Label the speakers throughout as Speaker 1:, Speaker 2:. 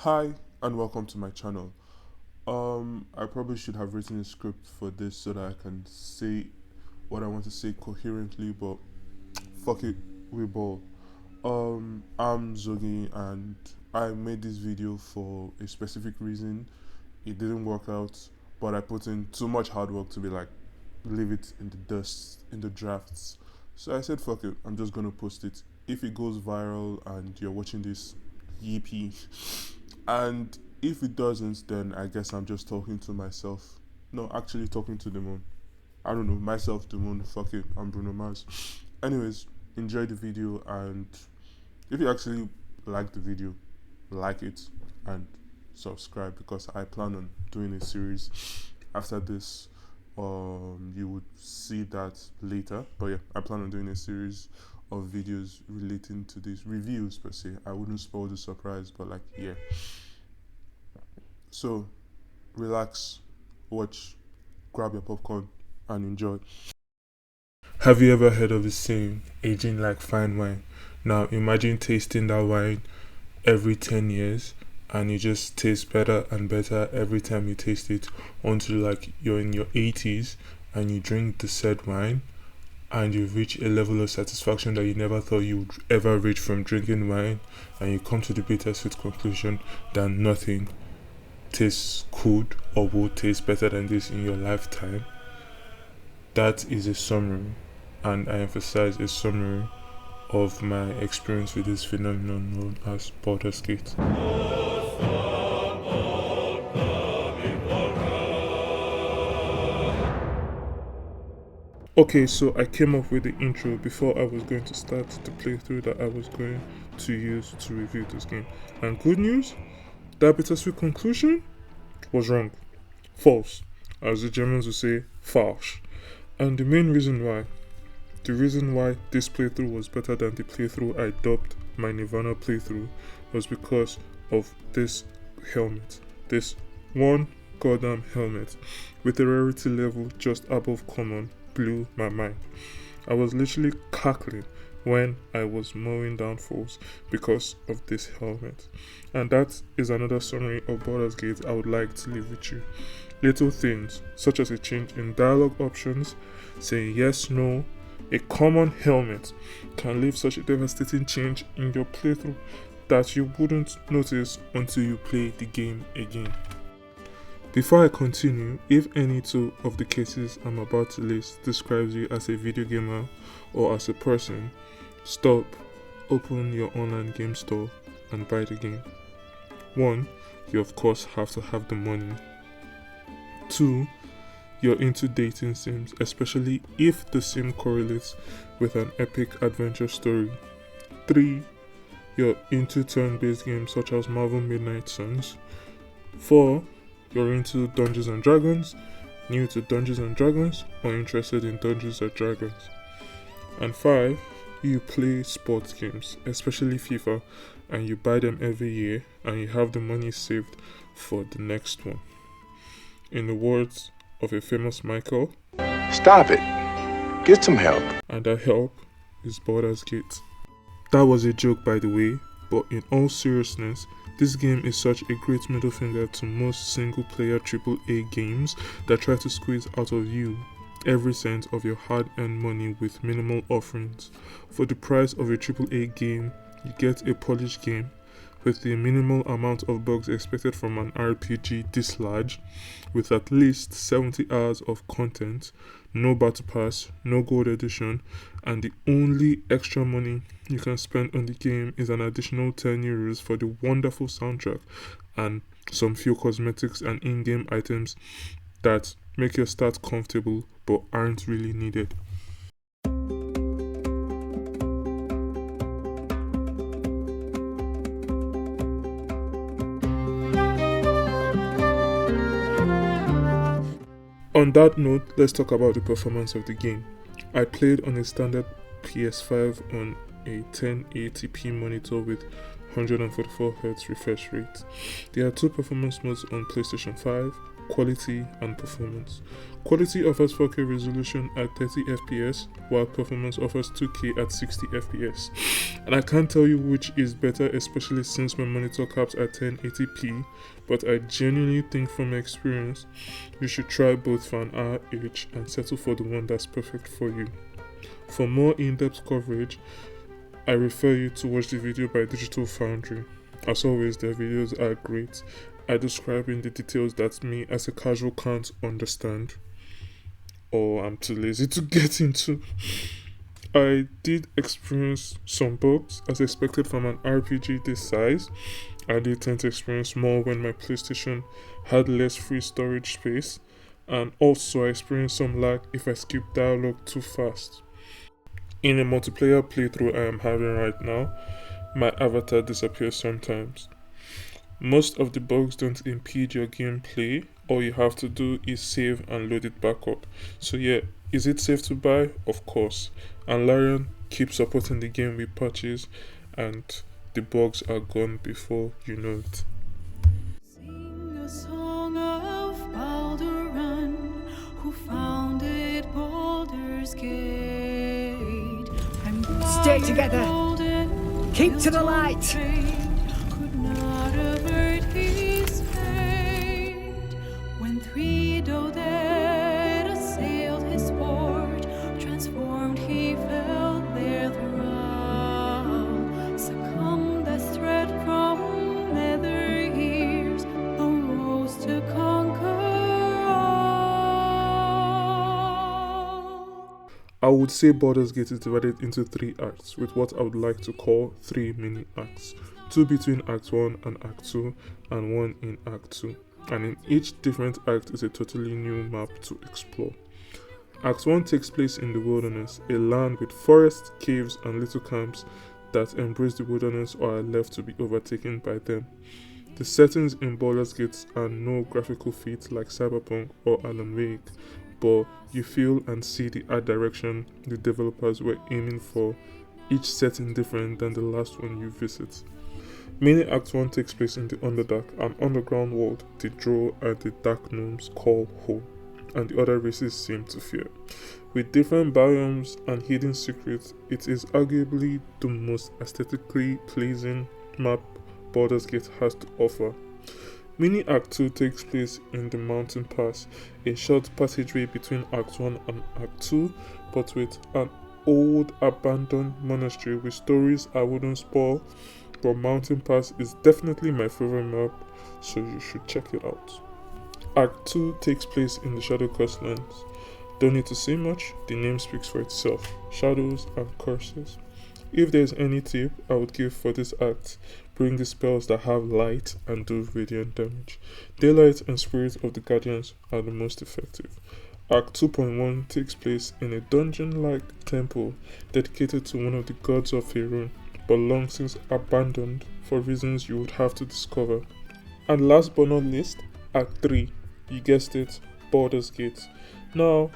Speaker 1: Hi and welcome to my channel. I probably should have written a script for this so that I can say what I want to say coherently, but fuck it, we ball. I'm Zogi and I made this video for a specific reason. It didn't work out, but I put in too much hard work to be like, leave it in the dust, in the drafts. So I said, fuck it, I'm just gonna post it. If it goes viral and you're watching this, yippee. And if it doesn't, then I guess I'm just talking to myself. No, actually talking to the moon. I don't know, myself, the moon, fuck it, I'm Bruno Mars. Anyways, enjoy the video, and if you actually like the video, like it and subscribe, because I plan on doing a series after this. You would see that later, but yeah, I plan on doing a series of videos relating to these reviews per se. I wouldn't spoil the surprise, but like, yeah. So relax, watch, grab your popcorn and enjoy. Have you ever heard of the saying, aging like fine wine? Now imagine tasting that wine every 10 years and it just tastes better and better every time you taste it, until like you're in your 80s and you drink the said wine and you reach a level of satisfaction that you never thought you would ever reach from drinking wine, and you come to the bittersweet conclusion that nothing tastes could or will taste better than this in your lifetime. That is a summary, and I emphasize a summary of my experience with this phenomenon known as Baldur's Gate. Okay, so I came up with the intro before I was going to start the playthrough that I was going to use to review this game. And good news, that bittersweet conclusion was wrong. False. As the Germans would say, falsch. And the reason why this playthrough was better than the playthrough I dubbed my Nirvana playthrough, was because of this helmet. This one goddamn helmet with a rarity level just above common blew my mind. I was literally cackling when I was mowing down foes because of this helmet. And that is another summary of Baldur's Gate I would like to leave with you. Little things such as a change in dialogue options, saying yes, no, a common helmet can leave such a devastating change in your playthrough that you wouldn't notice until you play the game again. Before I continue, if any two of the cases I'm about to list describes you as a video gamer or as a person, stop, open your online game store and buy the game. 1. You of course have to have the money. 2. You're into dating sims, especially if the sim correlates with an epic adventure story. 3. You're into turn-based games such as Marvel Midnight Suns. 4. You're into Dungeons and Dragons, new to Dungeons and Dragons, or interested in Dungeons and Dragons. And 5. You play sports games, especially FIFA, and you buy them every year and you have the money saved for the next one. In the words of a famous Michael,
Speaker 2: stop it. Get some help.
Speaker 1: And that help is Baldur's Gate. That was a joke, by the way, but in all seriousness, this game is such a great middle finger to most single-player AAA games that try to squeeze out of you every cent of your hard-earned money with minimal offerings. For the price of a AAA game, you get a polished game with the minimal amount of bugs expected from an RPG this large, with at least 70 hours of content, no battle pass, no gold edition, and the only extra money you can spend on the game is an additional 10 euros for the wonderful soundtrack and some few cosmetics and in-game items that make your start comfortable but aren't really needed. On that note, let's talk about the performance of the game. I played on a standard PS5 on a 1080p monitor with 144Hz refresh rate. There are two performance modes on PlayStation 5, quality and performance. Quality offers 4K resolution at 30 FPS, while performance offers 2K at 60 FPS. And I can't tell you which is better, especially since my monitor caps at 1080p, but I genuinely think from experience, you should try both for an hour each and settle for the one that's perfect for you. For more in-depth coverage, I refer you to watch the video by Digital Foundry. As always, their videos are great at describing the details that me as a casual can't understand, or I'm too lazy to get into. I did experience some bugs as expected from an RPG this size. I did tend to experience more when my PlayStation had less free storage space, and also I experienced some lag if I skip dialogue too fast. In a multiplayer playthrough I am having right now, my avatar disappears sometimes. Most of the bugs don't impede your gameplay. All you have to do is save and load it back up. So yeah, is it safe to buy? Of course. And Larian keeps supporting the game with patches, and the bugs are gone before you know it.
Speaker 3: Sing a song of Baldur, who founded Baldur's Gate.
Speaker 4: Stay together. Keep to the light.
Speaker 3: Could not avert his fate when three dead assailed his port. Transformed, he fell their thrall. Succumbed as threat from nether ears, arose to conquer all.
Speaker 1: I would say Baldur's Gate is divided into 3 acts, with what I would like to call 3 mini acts. 2 between Act 1 and Act 2, and 1 in Act 2. And in each different act is a totally new map to explore. Act 1 takes place in the wilderness, a land with forests, caves, and little camps that embrace the wilderness or are left to be overtaken by them. The settings in Baldur's Gate are no graphical feats like Cyberpunk or Alan Wake, but you feel and see the art direction the developers were aiming for, each setting different than the last one you visit. Mini Act 1 takes place in the Underdark, an underground world the Drow and the Dark Gnomes call home, and the other races seem to fear. With different biomes and hidden secrets, it is arguably the most aesthetically pleasing map Baldur's Gate has to offer. Mini Act 2 takes place in the Mountain Pass, a short passageway between Act 1 and Act 2, but with an old abandoned monastery with stories I wouldn't spoil, but Mountain Pass is definitely my favorite map, so you should check it out. Act 2 takes place in the Shadow Coastlands. Don't need to say much, the name speaks for itself, shadows and curses. If there's any tip I would give for this act, bring the spells that have light and do radiant damage. Daylight and Spirit of the Guardians are the most effective. Act 2.1 takes place in a dungeon-like temple dedicated to one of the gods of Faerun, but long since abandoned for reasons you would have to discover. And last but not least, Act 3, you guessed it, Baldur's Gate. Now,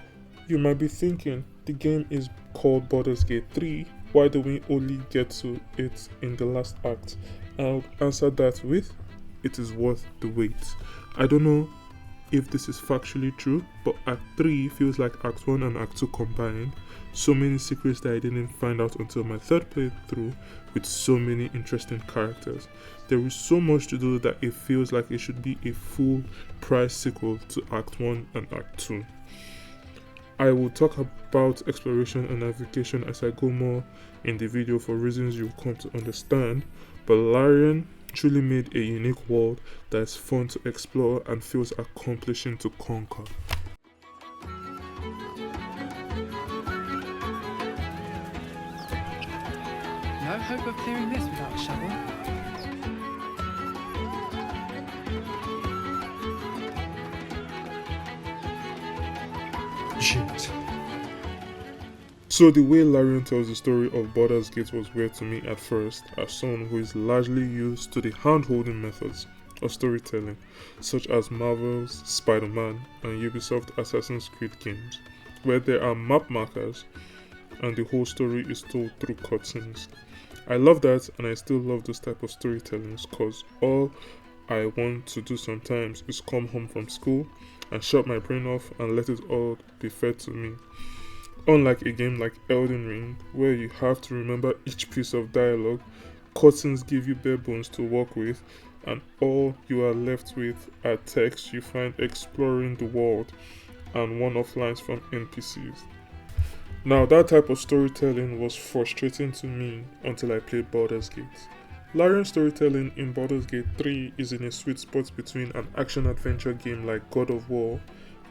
Speaker 1: you might be thinking, the game is called Baldur's Gate 3, why do we only get to it in the last act? I'll answer that with, it is worth the wait. I don't know if this is factually true, but Act 3 feels like Act 1 and Act 2 combined. So many secrets that I didn't find out until my third playthrough, with so many interesting characters. There is so much to do that it feels like it should be a full price sequel to Act 1 and Act 2. I will talk about exploration and navigation as I go more in the video for reasons you'll come to understand, but Larian truly made a unique world that is fun to explore and feels accomplishing to conquer.
Speaker 4: No hope of clearing this without a shovel. Shoot.
Speaker 1: So the way Larian tells the story of Baldur's Gate was weird to me at first, as someone who is largely used to the hand-holding methods of storytelling, such as Marvel's Spider-Man and Ubisoft Assassin's Creed games, where there are map markers and the whole story is told through cutscenes. I love that, and I still love those type of storytellings because all I want to do sometimes is come home from school and shut my brain off and let it all be fed to me. Unlike a game like Elden Ring, where you have to remember each piece of dialogue, cutscenes give you bare bones to work with, and all you are left with are texts you find exploring the world and one-off lines from NPCs. Now, that type of storytelling was frustrating to me until I played Baldur's Gate. Larian storytelling in Baldur's Gate 3 is in a sweet spot between an action-adventure game like God of War,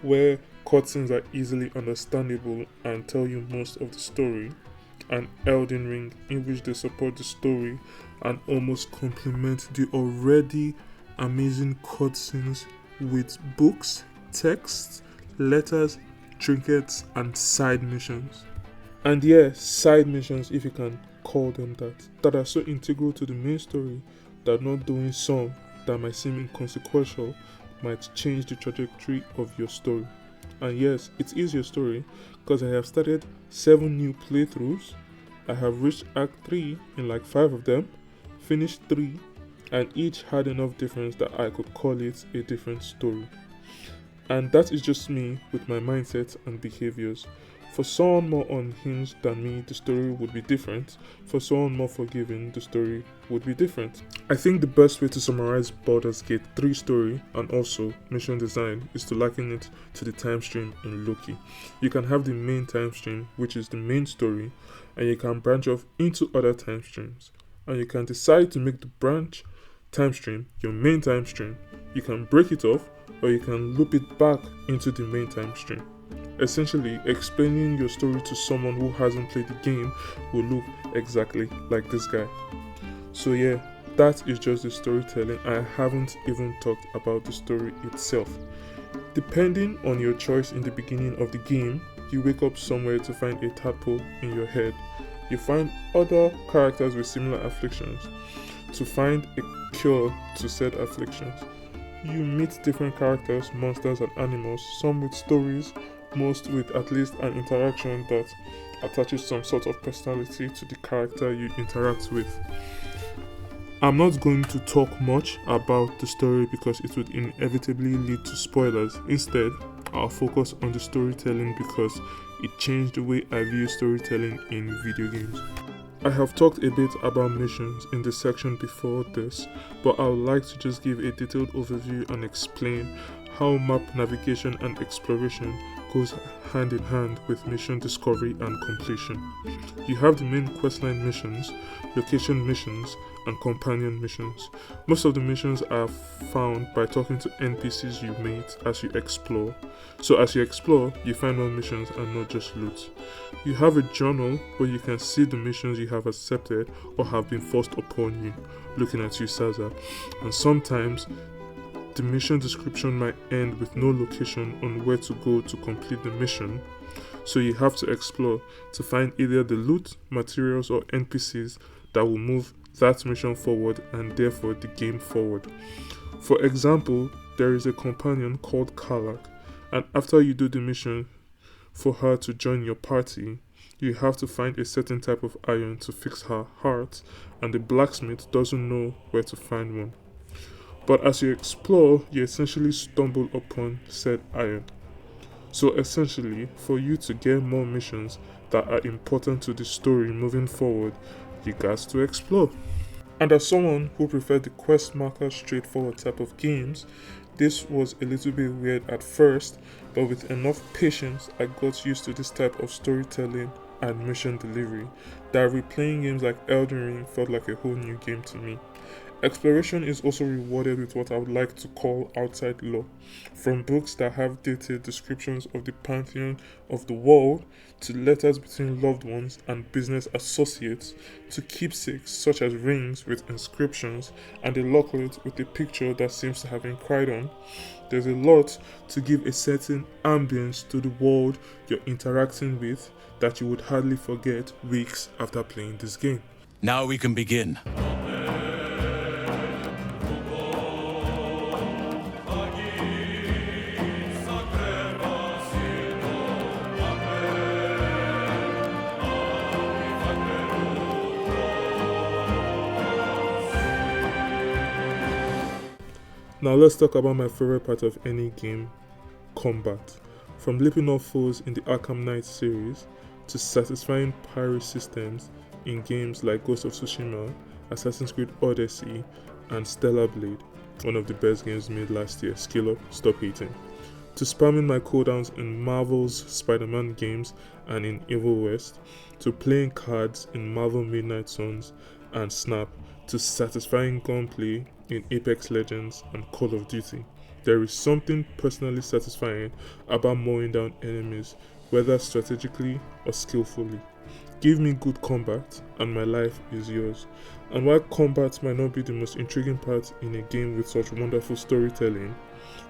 Speaker 1: where cutscenes are easily understandable and tell you most of the story, and Elden Ring, in which they support the story and almost complement the already amazing cutscenes with books, texts, letters, trinkets, and side missions. And yeah, side missions, if you can call them that are so integral to the main story that not doing some that might seem inconsequential might change the trajectory of your story. And yes, it is your story because I have started 7 new playthroughs. I have reached Act 3 in like 5 of them, finished 3, and each had enough difference that I could call it a different story. And that is just me with my mindset and behaviors. For someone more unhinged than me, the story would be different. For someone more forgiving, the story would be different. I think the best way to summarize Baldur's Gate 3 story and also mission design is to liken it to the time stream in Loki. You can have the main time stream, which is the main story, and you can branch off into other time streams. And you can decide to make the branch time stream your main time stream. You can break it off, or you can loop it back into the main time stream. Essentially, explaining your story to someone who hasn't played the game will look exactly like this guy. So yeah, that is just the storytelling. I haven't even talked about the story itself. Depending on your choice in the beginning of the game, you wake up somewhere to find a tadpole in your head. You find other characters with similar afflictions to find a cure to said afflictions. You meet different characters, monsters and animals, some with stories, most with at least an interaction that attaches some sort of personality to the character you interact with. I'm not going to talk much about the story because it would inevitably lead to spoilers. Instead, I'll focus on the storytelling because it changed the way I view storytelling in video games. I have talked a bit about missions in the section before this, but I would like to just give a detailed overview and explain how map navigation and exploration goes hand in hand with mission discovery and completion. You have the main questline missions, location missions, and companion missions. Most of the missions are found by talking to NPCs you meet as you explore. So as you explore, you find more missions and not just loot. You have a journal where you can see the missions you have accepted or have been forced upon you, looking at you, Saza. And sometimes the mission description might end with no location on where to go to complete the mission, so you have to explore to find either the loot, materials, or NPCs that will move that mission forward and therefore the game forward. For example, there is a companion called Karlak, and after you do the mission for her to join your party, you have to find a certain type of iron to fix her heart, and the blacksmith doesn't know where to find one. But as you explore, you essentially stumble upon said iron. So essentially, for you to get more missions that are important to the story moving forward, you got to explore. And as someone who preferred the quest marker straightforward type of games, this was a little bit weird at first, but with enough patience, I got used to this type of storytelling and mission delivery that replaying games like Elden Ring felt like a whole new game to me. Exploration is also rewarded with what I would like to call outside lore, from books that have detailed descriptions of the pantheon of the world, to letters between loved ones and business associates, to keepsakes such as rings with inscriptions and a locket with a picture that seems to have been cried on. There's a lot to give a certain ambience to the world you're interacting with that you would hardly forget weeks after playing this game.
Speaker 5: Now we can begin.
Speaker 1: Now let's talk about my favorite part of any game, combat. From leaping off foes in the Arkham Knight series to satisfying parry systems in games like Ghost of Tsushima, Assassin's Creed Odyssey, and Stellar Blade, one of the best games made last year. Skill up, stop hating. To spamming my cooldowns in Marvel's Spider-Man games and in Evil West, to playing cards in Marvel Midnight Suns and Snap, to satisfying gunplay in Apex Legends and Call of Duty. There is something personally satisfying about mowing down enemies, whether strategically or skillfully. Give me good combat and my life is yours. And while combat might not be the most intriguing part in a game with such wonderful storytelling,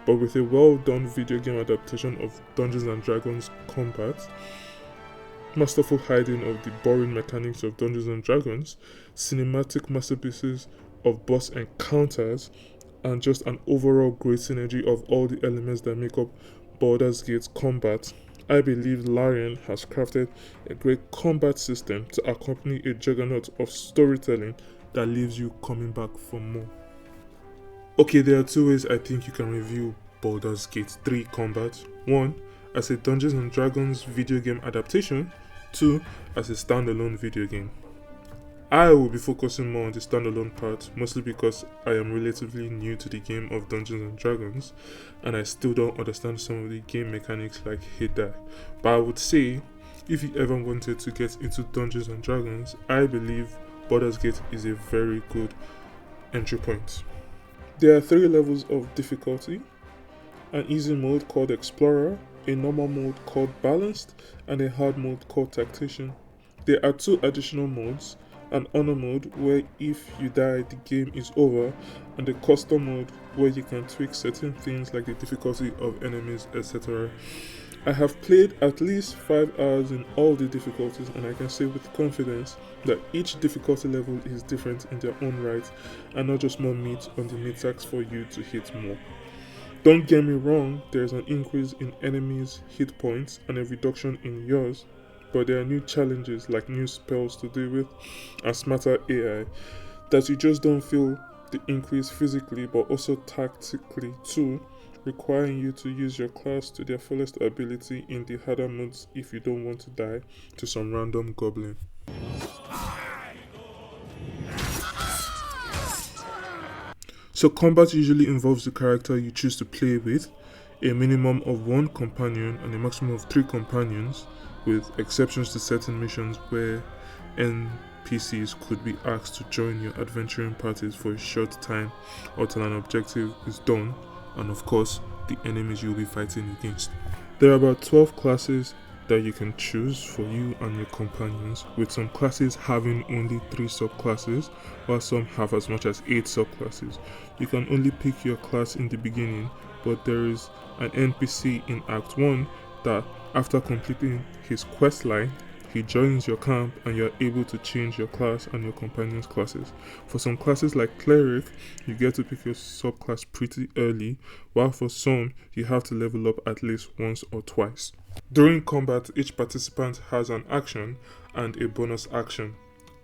Speaker 1: but with a well done video game adaptation of Dungeons and Dragons combat, masterful hiding of the boring mechanics of Dungeons and Dragons, cinematic masterpieces of boss encounters, and just an overall great synergy of all the elements that make up Baldur's Gate combat, I believe Larian has crafted a great combat system to accompany a juggernaut of storytelling that leaves you coming back for more. Okay, there are two ways I think you can review Baldur's Gate 3 combat. 1. As a Dungeons and Dragons video game adaptation. 2. As a standalone video game. I will be focusing more on the standalone part, mostly because I am relatively new to the game of Dungeons and Dragons and I still don't understand some of the game mechanics like hit die. But I would say, if you ever wanted to get into Dungeons and Dragons, I believe Baldur's Gate is a very good entry point. There are 3 levels of difficulty: an easy mode called Explorer, a normal mode called Balanced, and a hard mode called Tactician. There are 2 additional modes: an honor mode where if you die the game is over, and a custom mode where you can tweak certain things like the difficulty of enemies, etc. I have played at least 5 hours in all the difficulties and I can say with confidence that each difficulty level is different in their own right and not just more meat on the meat sacks for you to hit more. Don't get me wrong, there's an increase in enemies' hit points and a reduction in yours, but there are new challenges like new spells to deal with and smarter AI that you just don't feel the increase physically but also tactically too, requiring you to use your class to their fullest ability in the harder modes if you don't want to die to some random goblin. So combat usually involves the character you choose to play with, a minimum of 1 companion and a maximum of 3 companions, with exceptions to certain missions where NPCs could be asked to join your adventuring parties for a short time or till an objective is done, and of course, the enemies you'll be fighting against. There are about 12 classes that you can choose for you and your companions, with some classes having only 3 subclasses, while some have as much as 8 subclasses. You can only pick your class in the beginning, but there is an NPC in Act 1 that, after completing his quest line, he joins your camp and you are able to change your class and your companion's classes. For some classes like Cleric, you get to pick your subclass pretty early, while for some, you have to level up at least once or twice. During combat, each participant has an action and a bonus action.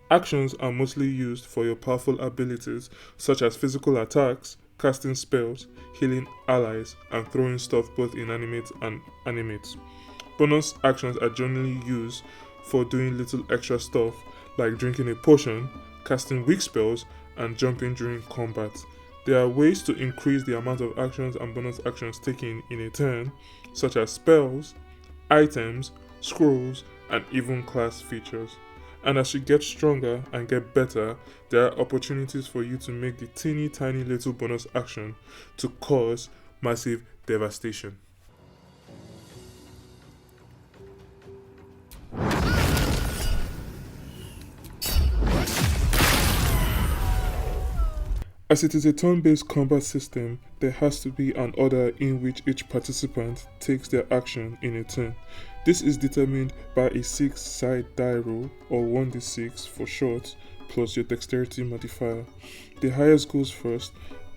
Speaker 1: Actions are mostly used for your powerful abilities such as physical attacks, casting spells, healing allies, and throwing stuff both inanimate and animate. Bonus actions are generally used for doing little extra stuff like drinking a potion, casting weak spells, and jumping during combat. There are ways to increase the amount of actions and bonus actions taken in a turn, such as spells, items, scrolls, and even class features. And as you get stronger and get better, there are opportunities for you to make the teeny tiny little bonus action to cause massive devastation. As it is a turn-based combat system, there has to be an order in which each participant takes their action in a turn. This is determined by a 6-side die roll, or 1d6 for short, plus your dexterity modifier. The highest goes first,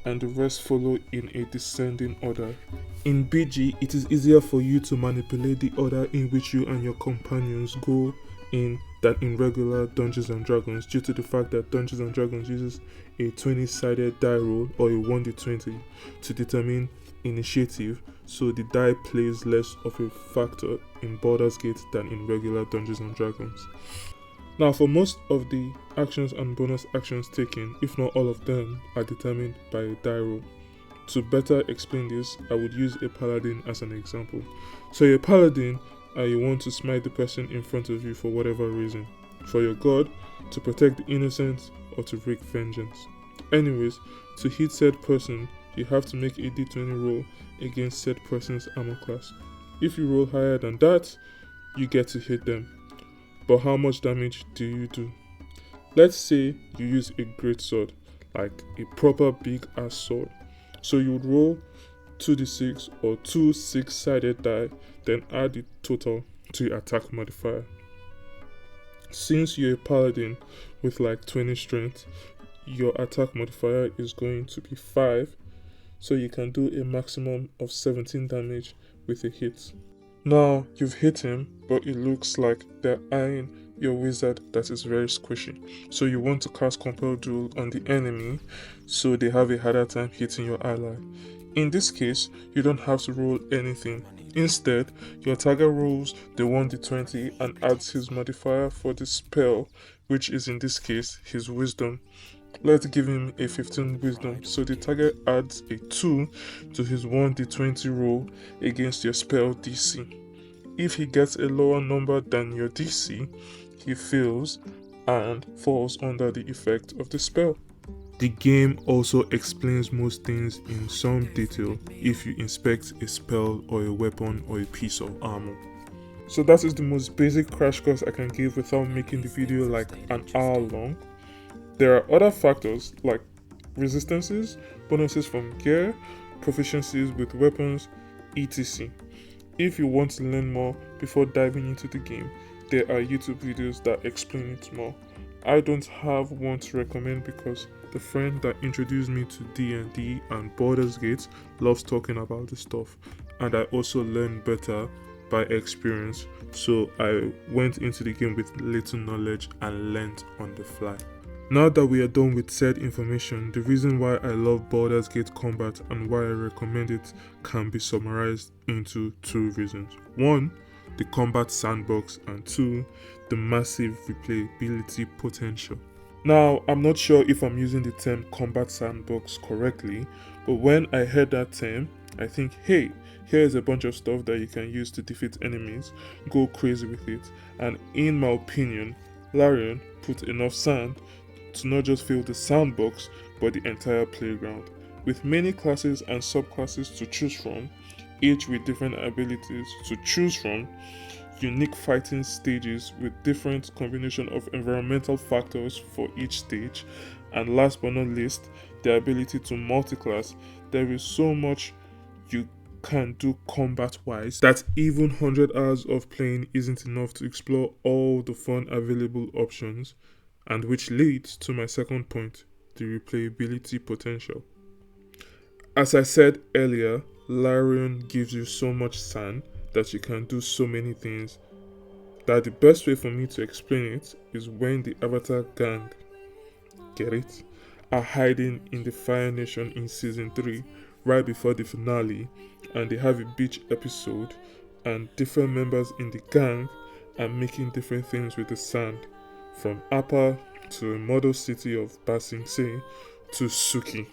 Speaker 1: and the rest follow in a descending order. In BG, it is easier for you to manipulate the order in which you and your companions go than in regular Dungeons and Dragons, due to the fact that Dungeons and Dragons uses a 20-sided die roll or a 1d20 to determine initiative, so the die plays less of a factor in Baldur's Gate than in regular Dungeons and Dragons. Now, for most of the actions and bonus actions taken, if not all of them, are determined by a die roll. To better explain this, I would use a paladin as an example. So you're a paladin and you want to smite the person in front of you for whatever reason. For your god, to protect the innocent, or to wreak vengeance. Anyways, to hit said person, you have to make a d20 roll against said person's armor class. If you roll higher than that, you get to hit them. But how much damage do you do? Let's say you use a great sword, like a proper big ass sword. So you would roll 2d6 or 2 6-sided die, then add the total to your attack modifier. Since you're a paladin with like 20 strength, your attack modifier is going to be 5, so you can do a maximum of 17 damage with a hit. Now, you've hit him, but it looks like they're eyeing your wizard that is very squishy. So you want to cast Compel Duel on the enemy, so they have a harder time hitting your ally. In this case, you don't have to roll anything. Instead, your target rolls the 1d20 and adds his modifier for the spell, which is in this case his wisdom. Let's give him a 15 wisdom, so the target adds a 2 to his 1d20 roll against your spell DC. If he gets a lower number than your DC, he fails and falls under the effect of the spell. The game also explains most things in some detail if you inspect a spell or a weapon or a piece of armor. So that is the most basic crash course I can give without making the video like an hour long. There are other factors like resistances, bonuses from gear, proficiencies with weapons, etc. If you want to learn more before diving into the game, there are YouTube videos that explain it more. I don't have one to recommend because the friend that introduced me to D&D and Baldur's Gate loves talking about this stuff, and I also learn better by experience, so I went into the game with little knowledge and learned on the fly. Now that we are done with said information, the reason why I love Baldur's Gate combat and why I recommend it can be summarized into 2 reasons. 1, the combat sandbox, and 2, the massive replayability potential. Now, I'm not sure if I'm using the term combat sandbox correctly, but when I heard that term, I think, hey, here's a bunch of stuff that you can use to defeat enemies, go crazy with it, and in my opinion, Larian put enough sand to not just fill the sandbox, but the entire playground, with many classes and subclasses to choose from, each with different abilities to choose from, unique fighting stages with different combination of environmental factors for each stage, and last but not least, the ability to multi-class. There is so much you can do combat-wise that even 100 hours of playing isn't enough to explore all the fun available options, and which leads to my second point, the replayability potential. As I said earlier, Larian gives you so much sand that you can do so many things that the best way for me to explain it is when the Avatar gang, get it, are hiding in the Fire Nation in season 3 right before the finale, and they have a beach episode and different members in the gang are making different things with the sand, from Appa to a model city of Ba Sing Se to Suki.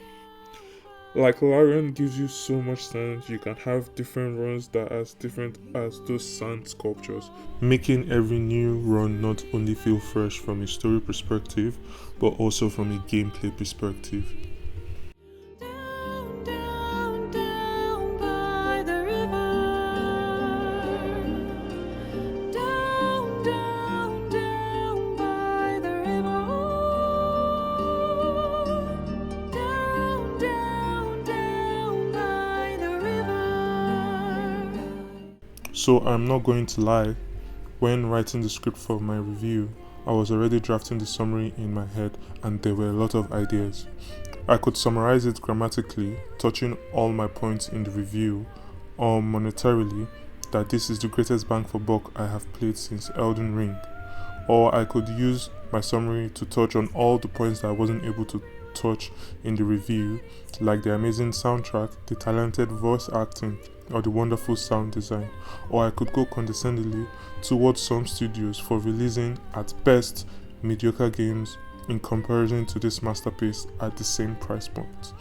Speaker 1: Like Larian gives you so much sand, you can have different runs that are as different as those sand sculptures, making every new run not only feel fresh from a story perspective, but also from a gameplay perspective.
Speaker 3: Down, down, down by the river. Down, down, down by the river. Down, down, down by the river.
Speaker 1: So I'm not going to lie, when writing the script for my review, I was already drafting the summary in my head and there were a lot of ideas. I could summarize it grammatically, touching all my points in the review, or monetarily, that this is the greatest bang for buck I have played since Elden Ring, or I could use my summary to touch on all the points that I wasn't able to touch in the review, like the amazing soundtrack, the talented voice acting, or the wonderful sound design. Or I could go condescendingly towards some studios for releasing at best mediocre games in comparison to this masterpiece at the same price point.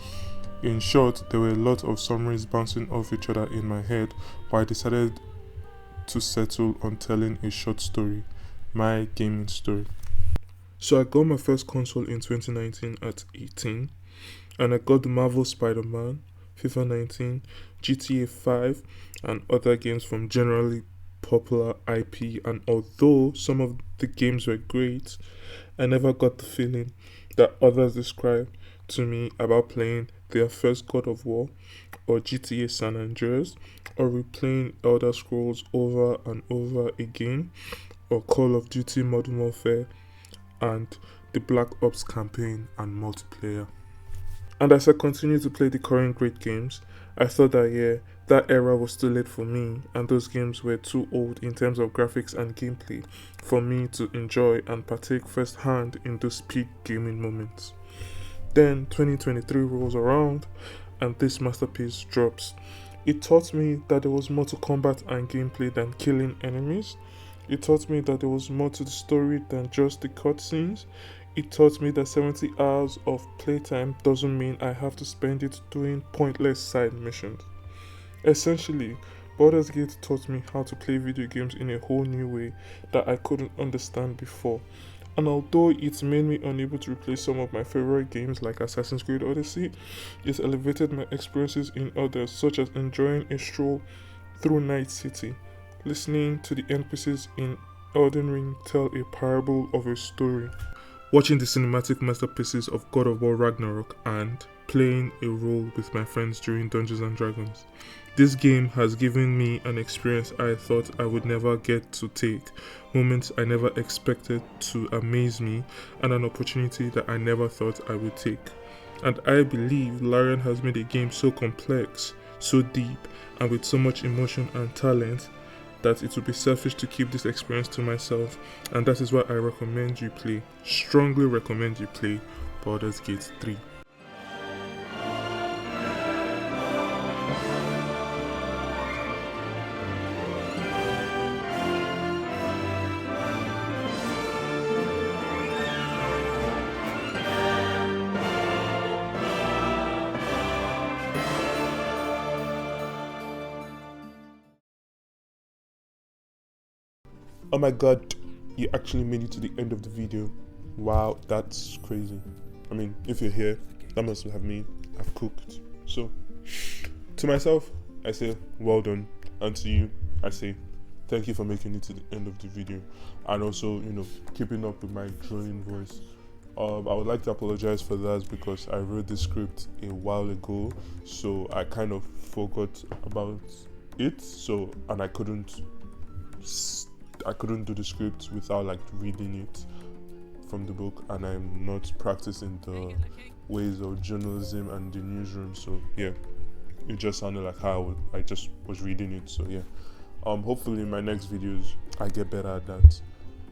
Speaker 1: In short, there were a lot of summaries bouncing off each other in my head, but I decided to settle on telling a short story, my gaming story. So I got my first console in 2019 at 18, and I got the Marvel Spider-Man, FIFA 19, GTA 5, and other games from generally popular IP. And although some of the games were great, I never got the feeling that others describe to me about playing their first God of War or GTA San Andreas or replaying Elder Scrolls over and over again or Call of Duty Modern Warfare and the Black Ops campaign and multiplayer. And as I continued to play the current great games, I thought that that era was too late for me, and those games were too old in terms of graphics and gameplay for me to enjoy and partake firsthand in those peak gaming moments. Then 2023 rolls around and this masterpiece drops. It taught me that there was more to combat and gameplay than killing enemies. It taught me that there was more to the story than just the cutscenes. It taught me that 70 hours of playtime doesn't mean I have to spend it doing pointless side missions. Essentially, Baldur's Gate taught me how to play video games in a whole new way that I couldn't understand before. And although it made me unable to replay some of my favorite games like Assassin's Creed Odyssey, it elevated my experiences in others, such as enjoying a stroll through Night City, listening to the NPCs in Elden Ring tell a parable of a story, watching the cinematic masterpieces of God of War Ragnarok, and playing a role with my friends during Dungeons and Dragons. This game has given me an experience I thought I would never get to take, moments I never expected to amaze me, and an opportunity that I never thought I would take. And I believe Larian has made a game so complex, so deep, and with so much emotion and talent that it would be selfish to keep this experience to myself, and that is why I strongly recommend you play Baldur's Gate 3. Oh my god, you actually made it to the end of the video. Wow, that's crazy. I mean, if you're here, that must have mean I've cooked. So, to myself, I say well done. And to you, I say thank you for making it to the end of the video. And also, keeping up with my drone voice. I would like to apologize for that because I wrote the script a while ago. So I kind of forgot about it. And I couldn't do the script without reading it from the book, and I'm not practicing the ways of journalism and the newsroom, so yeah, it just sounded like how I just was reading it. So yeah, hopefully in my next videos I get better at that.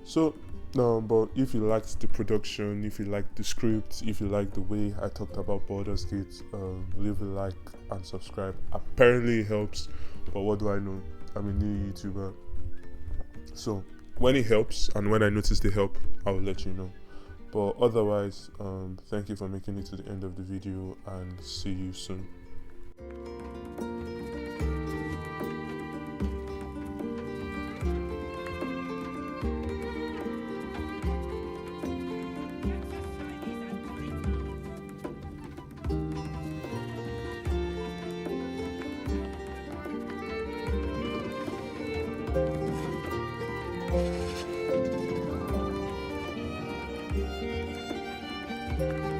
Speaker 1: So but if you liked the production, if you liked the script, if you like the way I talked about Baldur's Gate, leave a like and subscribe. Apparently it helps, but what do I know? I'm a new YouTuber. So when it helps and when I notice the help, I will let you know. But otherwise, thank you for making it to the end of the video, and see you soon. Thank you.